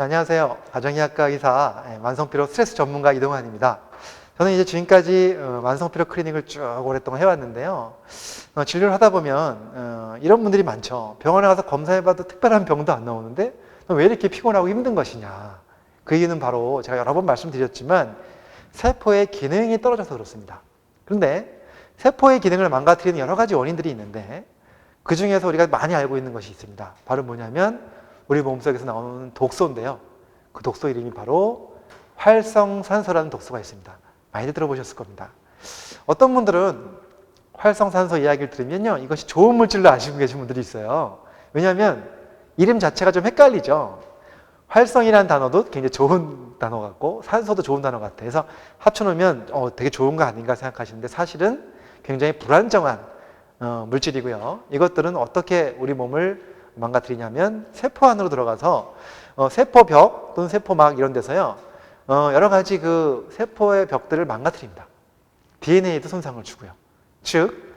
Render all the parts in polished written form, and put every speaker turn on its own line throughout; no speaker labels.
안녕하세요. 가정의학과 의사 만성피로 스트레스 전문가 이동환입니다. 저는 이제 지금까지 만성피로 클리닉을 쭉 오랫동안 해왔는데요. 진료를 하다 보면 이런 분들이 많죠. 병원에 가서 검사해봐도 특별한 병도 안 나오는데 왜 이렇게 피곤하고 힘든 것이냐. 그 이유는 바로 제가 여러 번 말씀드렸지만 세포의 기능이 떨어져서 그렇습니다. 그런데 세포의 기능을 망가뜨리는 여러 가지 원인들이 있는데 그 중에서 우리가 많이 알고 있는 것이 있습니다. 바로 뭐냐면 우리 몸속에서 나오는 독소인데요. 그 독소 이름이 바로 활성산소라는 독소가 있습니다. 많이들 들어보셨을 겁니다. 어떤 분들은 활성산소 이야기를 들으면요, 이것이 좋은 물질로 아시고 계신 분들이 있어요. 왜냐하면 이름 자체가 좀 헷갈리죠. 활성이라는 단어도 굉장히 좋은 단어 같고 산소도 좋은 단어 같아요. 그래서 합쳐놓으면 되게 좋은 거 아닌가 생각하시는데 사실은 굉장히 불안정한 물질이고요. 이것들은 어떻게 우리 몸을 망가뜨리냐면 세포 안으로 들어가서 세포벽 또는 세포막 이런 데서요 여러 가지 그 세포의 벽들을 망가뜨립니다. DNA에도 손상을 주고요. 즉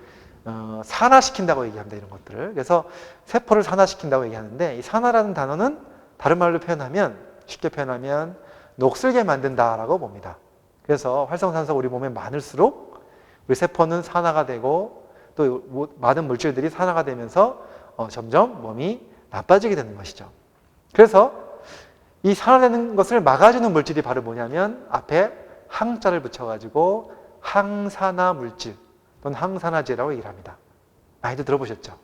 산화시킨다고 얘기합니다. 이런 것들을. 그래서 세포를 산화시킨다고 얘기하는데 이 산화라는 단어는 다른 말로 표현하면 쉽게 표현하면 녹슬게 만든다라고 봅니다. 그래서 활성산소가 우리 몸에 많을수록 우리 세포는 산화가 되고 또 많은 물질들이 산화가 되면서 점점 몸이 나빠지게 되는 것이죠. 그래서 이 산화되는 것을 막아주는 물질이 바로 뭐냐면 앞에 항자를 붙여가지고 항산화 물질 또는 항산화제라고 얘기를 합니다. 많이들 들어보셨죠?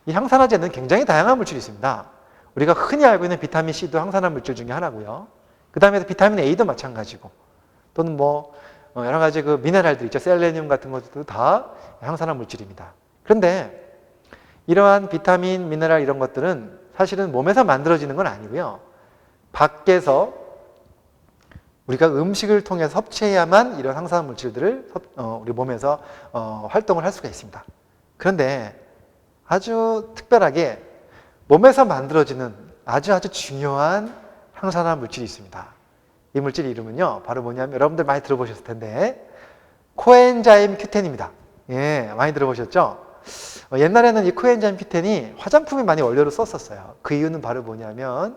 이 항산화제는 굉장히 다양한 물질이 있습니다. 우리가 흔히 알고 있는 비타민 C도 항산화 물질 중에 하나고요. 그 다음에 비타민 A도 마찬가지고 또는 여러 가지 그 미네랄들 있죠. 셀레늄 같은 것도 다 항산화 물질입니다. 그런데 이러한 비타민, 미네랄 이런 것들은 사실은 몸에서 만들어지는 건 아니고요. 밖에서 우리가 음식을 통해서 섭취해야만 이런 항산화 물질들을 우리 몸에서 활동을 할 수가 있습니다. 그런데 아주 특별하게 몸에서 만들어지는 아주 중요한 항산화 물질이 있습니다. 이 물질 이름은요, 바로 뭐냐면 여러분들 많이 들어보셨을 텐데 코엔자임 Q10입니다. 예, 많이 들어보셨죠? 옛날에는 이 코엔자임 Q10이 화장품에 많이 원료로 썼었어요. 그 이유는 바로 뭐냐면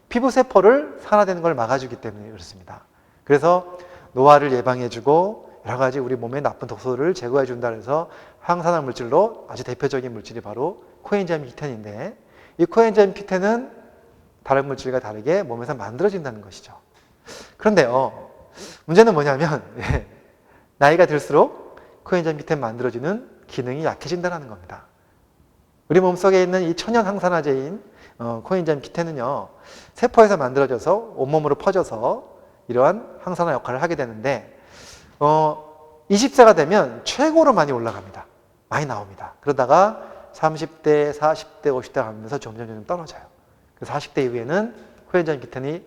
피부 세포를 산화되는 걸 막아주기 때문에 그렇습니다. 그래서 노화를 예방해주고 여러 가지 우리 몸에 나쁜 독소를 제거해준다 해서 항산화 물질로 아주 대표적인 물질이 바로 코엔자임 Q10인데 이 코엔자임 Q10은 다른 물질과 다르게 몸에서 만들어진다는 것이죠. 그런데요, 문제는 뭐냐면 나이가 들수록 코엔자임 Q10 만들어지는 기능이 약해진다는 겁니다. 우리 몸속에 있는 이 천연 항산화제인 코엔자임 Q10은요 세포에서 만들어져서 온몸으로 퍼져서 이러한 항산화 역할을 하게 되는데 20세가 되면 최고로 많이 올라갑니다. 많이 나옵니다. 그러다가 30대, 40대, 50대 가면서 점점 떨어져요. 그래서 40대 이후에는 코엔자임 Q10이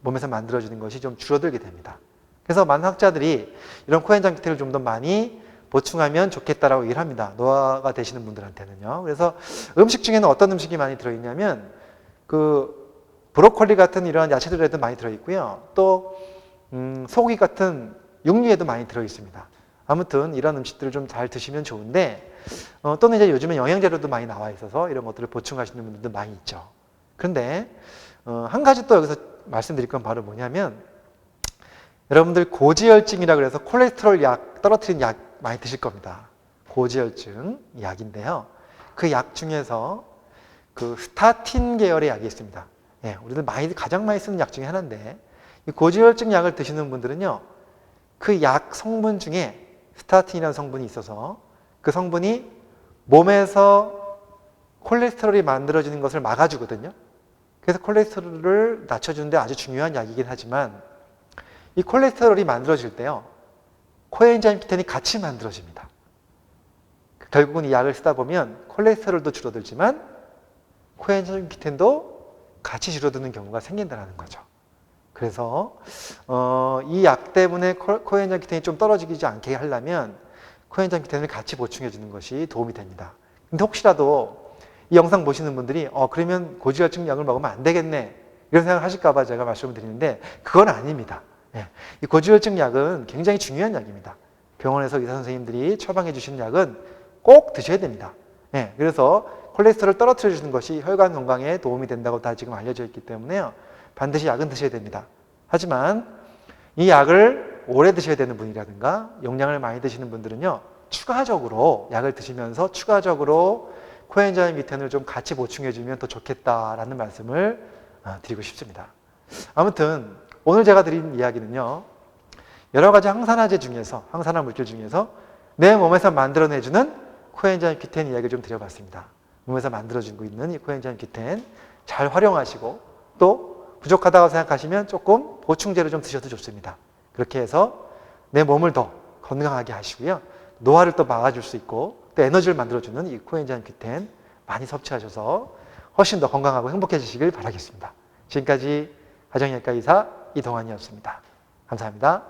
몸에서 만들어지는 것이 좀 줄어들게 됩니다. 그래서 많은 학자들이 이런 코엔자임 Q10을 좀 더 많이 보충하면 좋겠다라고 얘기를 합니다. 노화가 되시는 분들한테는요. 그래서 음식 중에는 어떤 음식이 많이 들어있냐면 그 브로콜리 같은 이런 야채들에도 많이 들어있고요. 또 소고기 같은 육류에도 많이 들어있습니다. 아무튼 이런 음식들을 좀 잘 드시면 좋은데 또는 이제 요즘에 영양제로도 많이 나와 있어서 이런 것들을 보충하시는 분들도 많이 있죠. 그런데 한 가지 또 여기서 말씀드릴 건 바로 뭐냐면 여러분들 고지혈증이라 그래서 콜레스테롤 약 떨어뜨리는 약 많이 드실 겁니다. 고지혈증 약인데요. 그 약 중에서 그 스타틴 계열의 약이 있습니다. 예, 우리들 가장 많이 쓰는 약 중에 하나인데 이 고지혈증 약을 드시는 분들은요. 그 약 성분 중에 스타틴이라는 성분이 있어서 그 성분이 몸에서 콜레스테롤이 만들어지는 것을 막아주거든요. 그래서 콜레스테롤을 낮춰주는데 아주 중요한 약이긴 하지만 이 콜레스테롤이 만들어질 때요. 코엔자임 Q10이 같이 만들어집니다. 결국은 이 약을 쓰다 보면 콜레스테롤도 줄어들지만 코엔자임 Q10도 같이 줄어드는 경우가 생긴다는 거죠. 그래서 이 약 때문에 코엔자임 Q10이 좀 떨어지지 않게 하려면 코엔자임 Q10을 같이 보충해 주는 것이 도움이 됩니다. 근데 혹시라도 이 영상 보시는 분들이 그러면 고지혈증 약을 먹으면 안 되겠네 이런 생각을 하실까 봐 제가 말씀을 드리는데 그건 아닙니다. 예, 이 고지혈증 약은 굉장히 중요한 약입니다. 병원에서 의사 선생님들이 처방해 주시는 약은 꼭 드셔야 됩니다. 예, 그래서 콜레스테롤을 떨어뜨려 주는 것이 혈관 건강에 도움이 된다고 다 지금 알려져 있기 때문에요. 반드시 약은 드셔야 됩니다. 하지만 이 약을 오래 드셔야 되는 분이라든가 용량을 많이 드시는 분들은요, 추가적으로 약을 드시면서 추가적으로 코엔자임 Q10을 좀 같이 보충해주면 더 좋겠다라는 말씀을 드리고 싶습니다. 아무튼 오늘 제가 드린 이야기는요, 여러 가지 항산화제 중에서, 항산화 물질 중에서 내 몸에서 만들어내주는 코엔자임 Q10 이야기를 좀 드려봤습니다. 몸에서 만들어주고 있는 이 코엔자임 Q10 잘 활용하시고, 또 부족하다고 생각하시면 조금 보충제를 좀 드셔도 좋습니다. 그렇게 해서 내 몸을 더 건강하게 하시고요, 노화를 또 막아줄 수 있고, 또 에너지를 만들어주는 이 코엔자임 Q10 많이 섭취하셔서 훨씬 더 건강하고 행복해지시길 바라겠습니다. 지금까지 가정의학과 의사 이동환이었습니다. 감사합니다.